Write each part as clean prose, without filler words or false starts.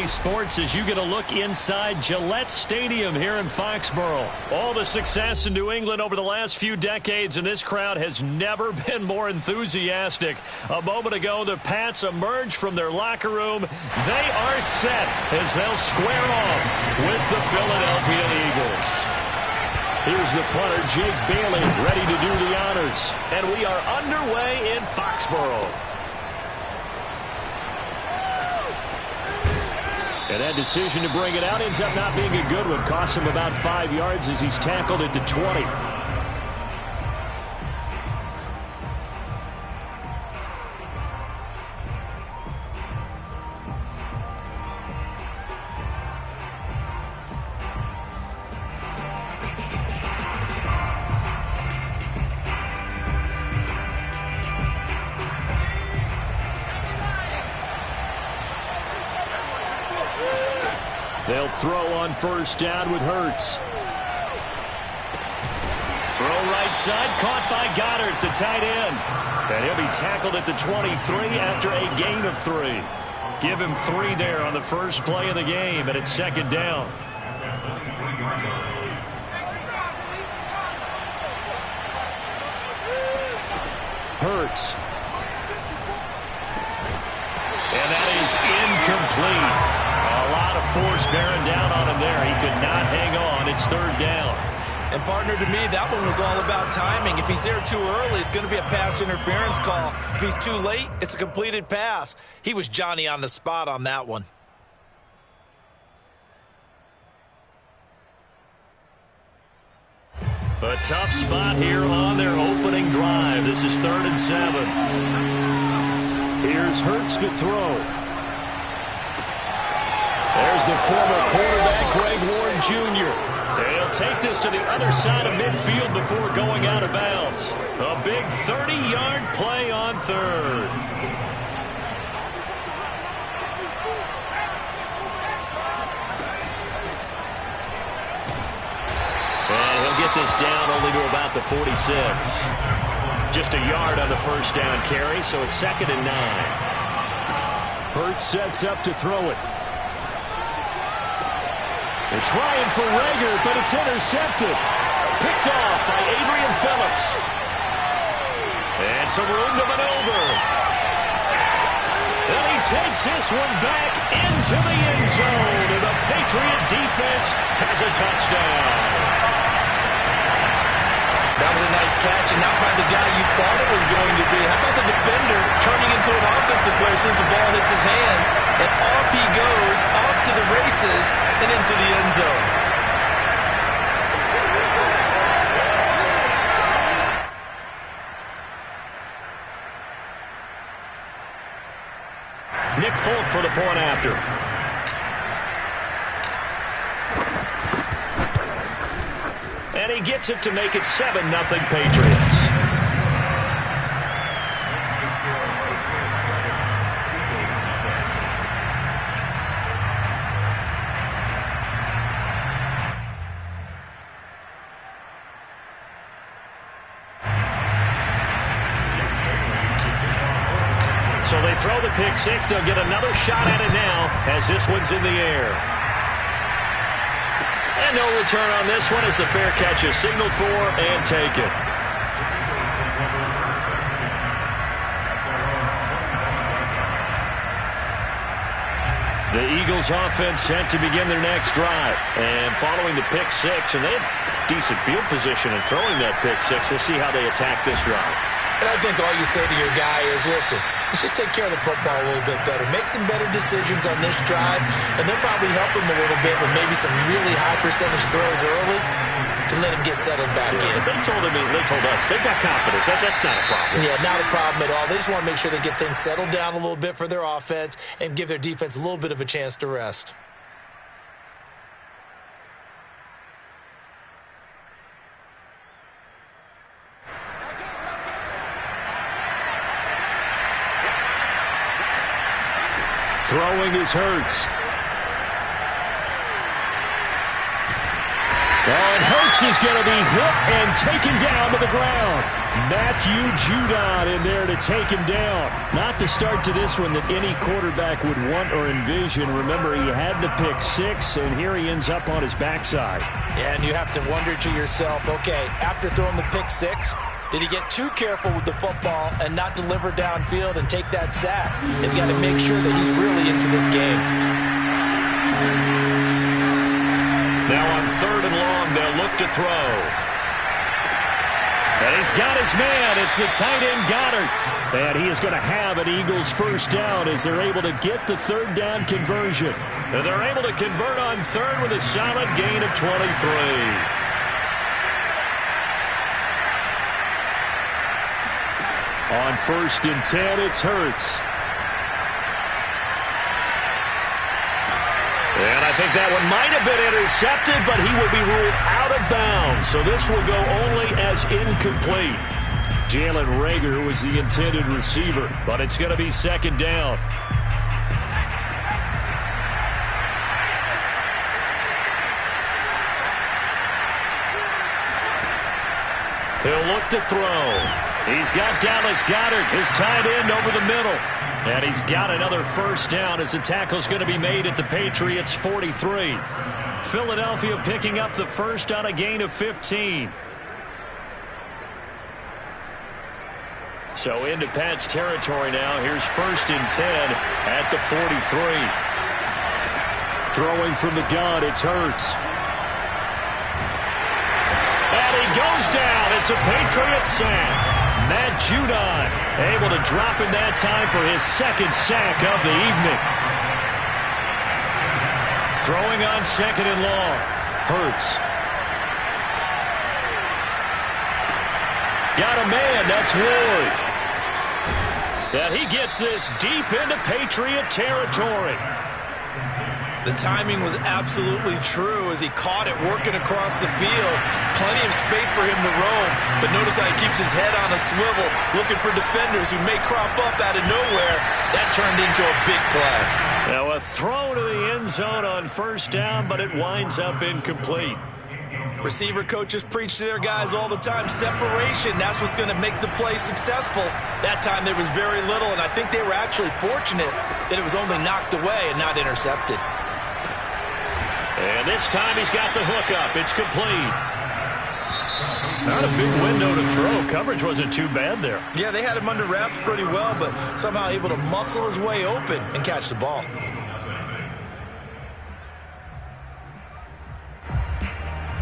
Sports as you get a look inside Gillette Stadium here in Foxborough. All the success in New England over the last few decades, and this crowd has never been more enthusiastic. A moment ago, the Pats emerged from their locker room. They are set as they'll square off with the Philadelphia Eagles. Here's the punter, Jake Bailey, ready to do the honors. And we are underway in Foxborough. And that decision to bring it out ends up not being a good one. Cost him about 5 yards as he's tackled at the 20. They'll throw on first down with Hurts. Throw right side, caught by Goddard, the tight end. And he'll be tackled at the 23 after a gain of 3. Give him 3 there on the first play of the game, and it's second down. Hurts. And that is incomplete. A lot of force bearing down on him there. He could not hang on. It's third down. And, partner, to me, that one was all about timing. If he's there too early, it's going to be a pass interference call. If he's too late, it's a completed pass. He was Johnny on the spot on that one. A tough spot here on their opening drive. This is 3rd and 7. Here's Hurts to throw. There's the former quarterback, Greg Ward Jr. They'll take this to the other side of midfield before going out of bounds. A big 30-yard play on third. And he'll get this down only to about the 46. Just a yard on the first down carry, so it's 2nd and 9. Hurts sets up to throw it. They're trying for Rager, but it's intercepted. Picked off by Adrian Phillips. And some room to maneuver. And he takes this one back into the end zone. And the Patriot defense has a touchdown. That was a nice catch, and not by the guy you thought it was going to be. How about the defender turning into an offensive player as soon as the ball hits his hands, and off he goes, off to the races, and into the end zone. Nick Folk for the point after. And he gets it to make it 7-0 Patriots. So they throw the pick six. They'll get another shot at it now as this one's in the air. And no return on this one as the fair catch is signaled for and taken. The Eagles offense set to begin their next drive. And following the pick six, and they had decent field position in throwing that pick six. We'll see how they attack this drive. And I think all you say to your guy is, listen, let's just take care of the football a little bit better. Make some better decisions on this drive, and they'll probably help him a little bit with maybe some really high percentage throws early to let him get settled back in. They told us, they've got confidence. That's not a problem. Yeah, not a problem at all. They just want to make sure they get things settled down a little bit for their offense and give their defense a little bit of a chance to rest. Throwing is Hurts. Oh, and Hurts is going to be hit and taken down to the ground. Matthew Judon in there to take him down. Not the start to this one that any quarterback would want or envision. Remember, he had the pick six, and here he ends up on his backside. Yeah, and you have to wonder to yourself, okay, after throwing the pick six, did he get too careful with the football and not deliver downfield and take that sack? They've got to make sure that he's really into this game. Now on 3rd and long, they'll look to throw. And he's got his man. It's the tight end Goddard. And he is going to have an Eagles first down as they're able to get the 3rd down conversion. And they're able to convert on 3rd with a solid gain of 23. On 1st and 10, it's Hurts. And I think that one might have been intercepted, but he will be ruled out of bounds. So this will go only as incomplete. Jalen Reagor was the intended receiver, but it's going to be 2nd down. He'll look to throw. He's got Dallas Goedert, his tight end, over the middle. And he's got another first down as the tackle's going to be made at the Patriots' 43. Philadelphia picking up the first on a gain of 15. So into Pat's territory now. Here's 1st and 10 at the 43. Throwing from the gun, it's Hurts. And he goes down. It's a Patriots sack. Matt Judon able to drop in that time for his 2nd sack of the evening. Throwing on 2nd and long. Hurts. Got a man. That's Ward. And he gets this deep into Patriot territory. The timing was absolutely true as he caught it working across the field. Plenty of space for him to roam, but notice how he keeps his head on a swivel, looking for defenders who may crop up out of nowhere. That turned into a big play. Now a throw to the end zone on 1st down, but it winds up incomplete. Receiver coaches preach to their guys all the time. Separation, that's what's going to make the play successful. That time there was very little, and I think they were actually fortunate that it was only knocked away and not intercepted. And this time he's got the hook up. It's complete. Not a big window to throw. Coverage wasn't too bad there. Yeah, they had him under wraps pretty well, but somehow able to muscle his way open and catch the ball.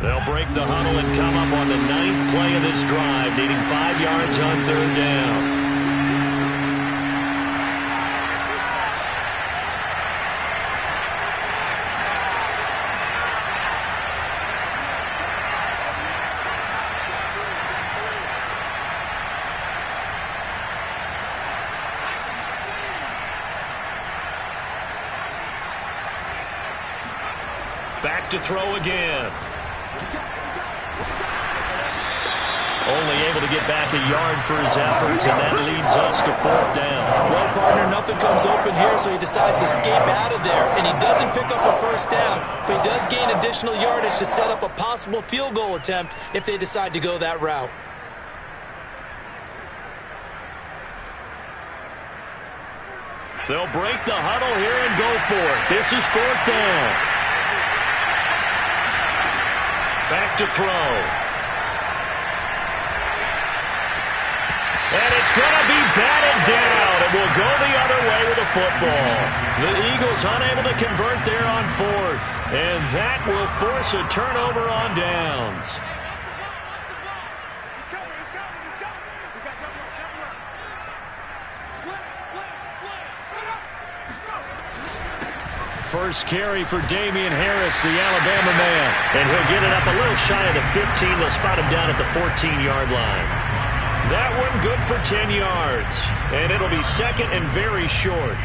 They'll break the huddle and come up on the 9th play of this drive, needing 5 yards on 3rd down. Back to throw again. Only able to get back a yard for his efforts, and that leads us to 4th down. Well, partner, nothing comes open here, so he decides to escape out of there. And he doesn't pick up a first down, but he does gain additional yardage to set up a possible field goal attempt if they decide to go that route. They'll break the huddle here and go for it. This is 4th down. Back to throw. And it's going to be batted down. It will go the other way with the football. The Eagles unable to convert there on 4th. And that will force a turnover on downs. First carry for Damian Harris, the Alabama man. And he'll get it up a little shy of the 15. They'll spot him down at the 14-yard line. That one good for 10 yards. And it'll be 2nd and very short.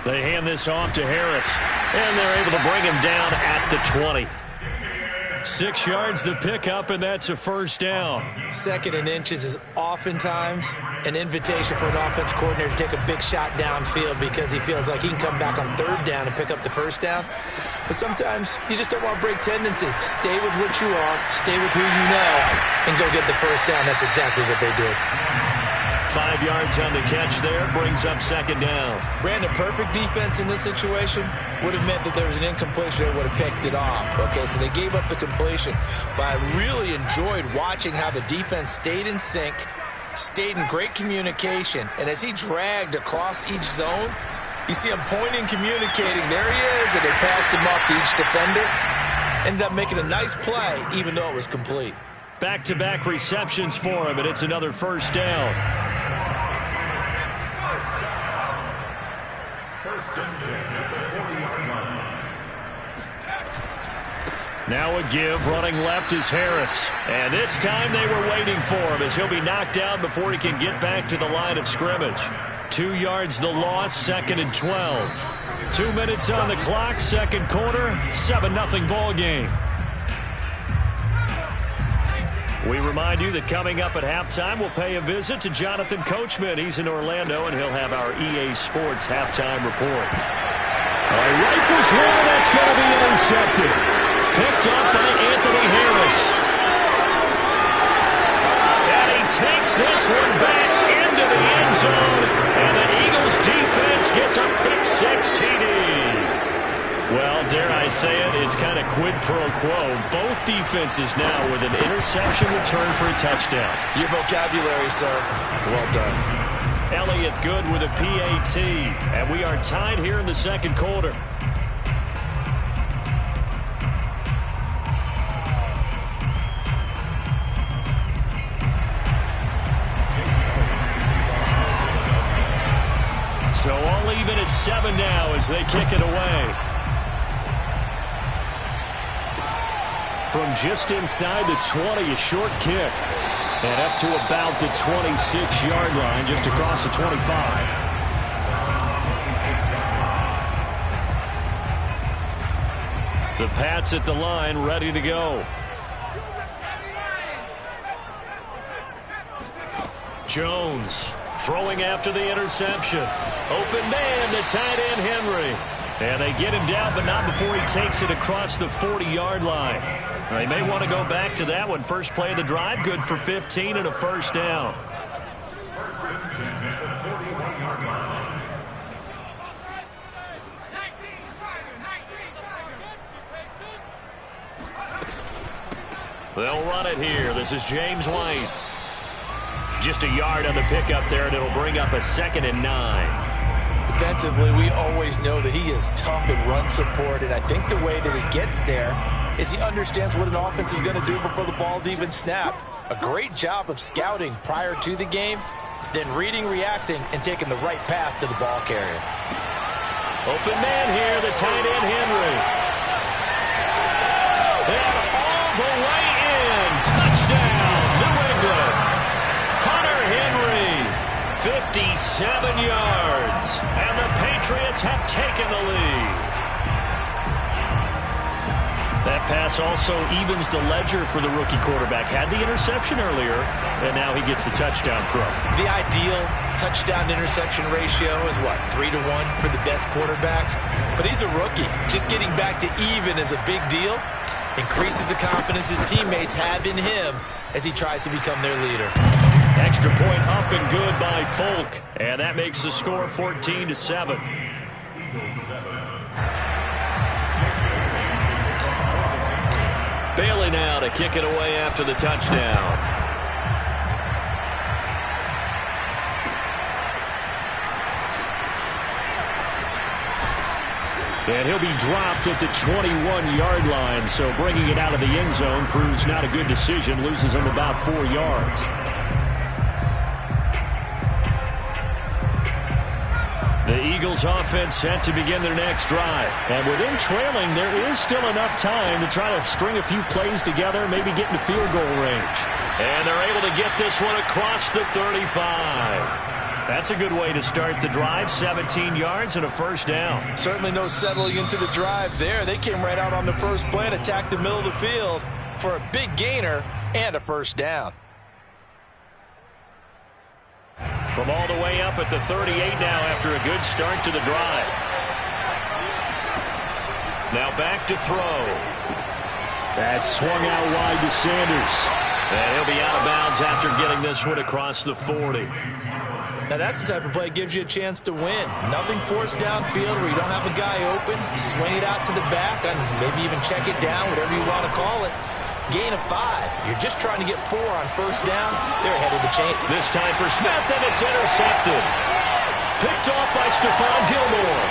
They hand this off to Harris, and they're able to bring him down at the 20. 6 yards the pickup, and that's a first down. 2nd and inches is oftentimes an invitation for an offense coordinator to take a big shot downfield because he feels like he can come back on 3rd down and pick up the first down. But sometimes you just don't want to break tendency. Stay with what you are, stay with who you know, and go get the first down. That's exactly what they did. 5 yards on the catch there, brings up 2nd down. Brandon, perfect defense in this situation would have meant that there was an incompletion. They would have picked it off. Okay, so they gave up the completion. But I really enjoyed watching how the defense stayed in sync, stayed in great communication. And as he dragged across each zone, you see him pointing, communicating. There he is, and they passed him off to each defender. Ended up making a nice play, even though it was complete. Back-to-back receptions for him, and it's another first down. Now a give, running left is Harris. And this time they were waiting for him as he'll be knocked down before he can get back to the line of scrimmage. 2 yards the loss, 2nd and 12. 2 minutes on the clock, 2nd quarter, 7-0 ball game. We remind you that coming up at halftime, we'll pay a visit to Jonathan Coachman. He's in Orlando, and he'll have our EA Sports halftime report. Rifles one, that's going to be intercepted. Picked up by Anthony Harris. And he takes this one back into the end zone, and the Eagles defense gets a pick-6 TD. Well, dare I say it, it's kind of quid pro quo. Both defenses now with an interception return for a touchdown. Your vocabulary, sir. Well done. Elliott good with a PAT, and we are tied here in the 2nd quarter. So all even at 7 now as they kick it away. From just inside the 20, a short kick. And up to about the 26-yard line, just across the 25. The Pats at the line, ready to go. Jones throwing after the interception. Open man, the tight end Henry. And they get him down, but not before he takes it across the 40-yard line. They may want to go back to that one. First play of the drive, good for 15 and a first down. They'll run it here. This is James White. Just a yard on the pickup there, and it'll bring up a 2nd and 9. Defensively, we always know that he is tough in run support, and I think the way that he gets there is he understands what an offense is going to do before the ball's even snapped. A great job of scouting prior to the game, then reading, reacting, and taking the right path to the ball carrier. Open man here, the tight end Henry. And all the way in. Touchdown, New England. Hunter Henry, 57 yards. And the Patriots have taken the lead. That pass also evens the ledger for the rookie quarterback. Had the interception earlier, and now he gets the touchdown throw. The ideal touchdown-interception ratio is what, 3-1 for the best quarterbacks? But he's a rookie. Just getting back to even is a big deal. Increases the confidence his teammates have in him as he tries to become their leader. Extra point up and good by Folk. And that makes the score 14-7. Bailey now to kick it away after the touchdown. And he'll be dropped at the 21-yard line, so bringing it out of the end zone proves not a good decision, loses him about 4 yards. The Eagles offense set to begin their next drive. And within trailing, there is still enough time to try to string a few plays together, maybe get into field goal range. And they're able to get this one across the 35. That's a good way to start the drive. 17 yards and a first down. Certainly no settling into the drive there. They came right out on the first play and attacked the middle of the field for a big gainer and a first down. From all the way up at the 38 now after a good start to the drive. Now back to throw. That's swung out wide to Sanders. And he'll be out of bounds after getting this one across the 40. Now that's the type of play that gives you a chance to win. Nothing forced downfield where you don't have a guy open. Swing it out to the back and maybe even check it down, whatever you want to call it. Gain of 5. You're just trying to get 4 on first down. They're ahead of the chain. This time for Smith, and it's intercepted. Picked off by Stephon Gilmore.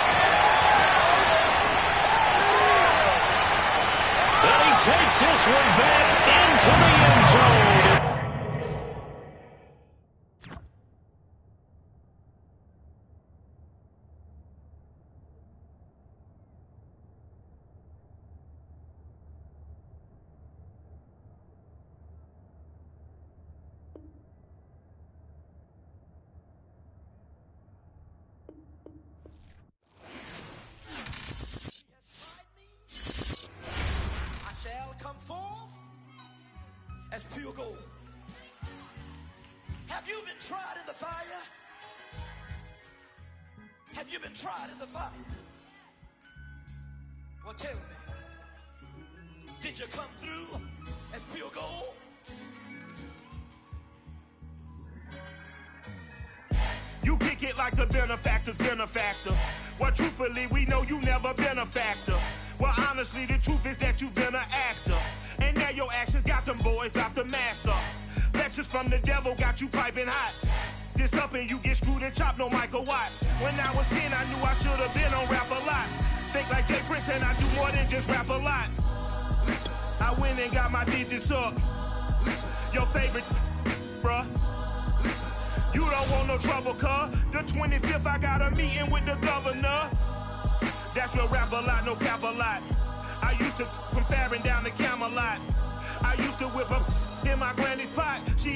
And he takes this one back into the end zone. As pure gold. Have you been tried in the fire? Have you been tried in the fire? Well, tell me, did you come through as pure gold? You kick it like the benefactor's benefactor. Well, truthfully, we know you never been a factor. Well, honestly, the truth is that you've been an actor. And now your actions got them boys, got the mass up. Lectures from the devil got you piping hot. This up and you get screwed and chopped, no Michael Watts. When I was 10, I knew I should have been on rap a lot. Think like Jay Prince and I do more than just rap a lot. I went and got my digits up. Your favorite, bruh. You don't want no trouble, cuz. The 25th, I got a meeting with the governor. That's real rap a lot, no cap a lot. I used to from Farron down to Camelot. I used to whip up in my granny's pot. She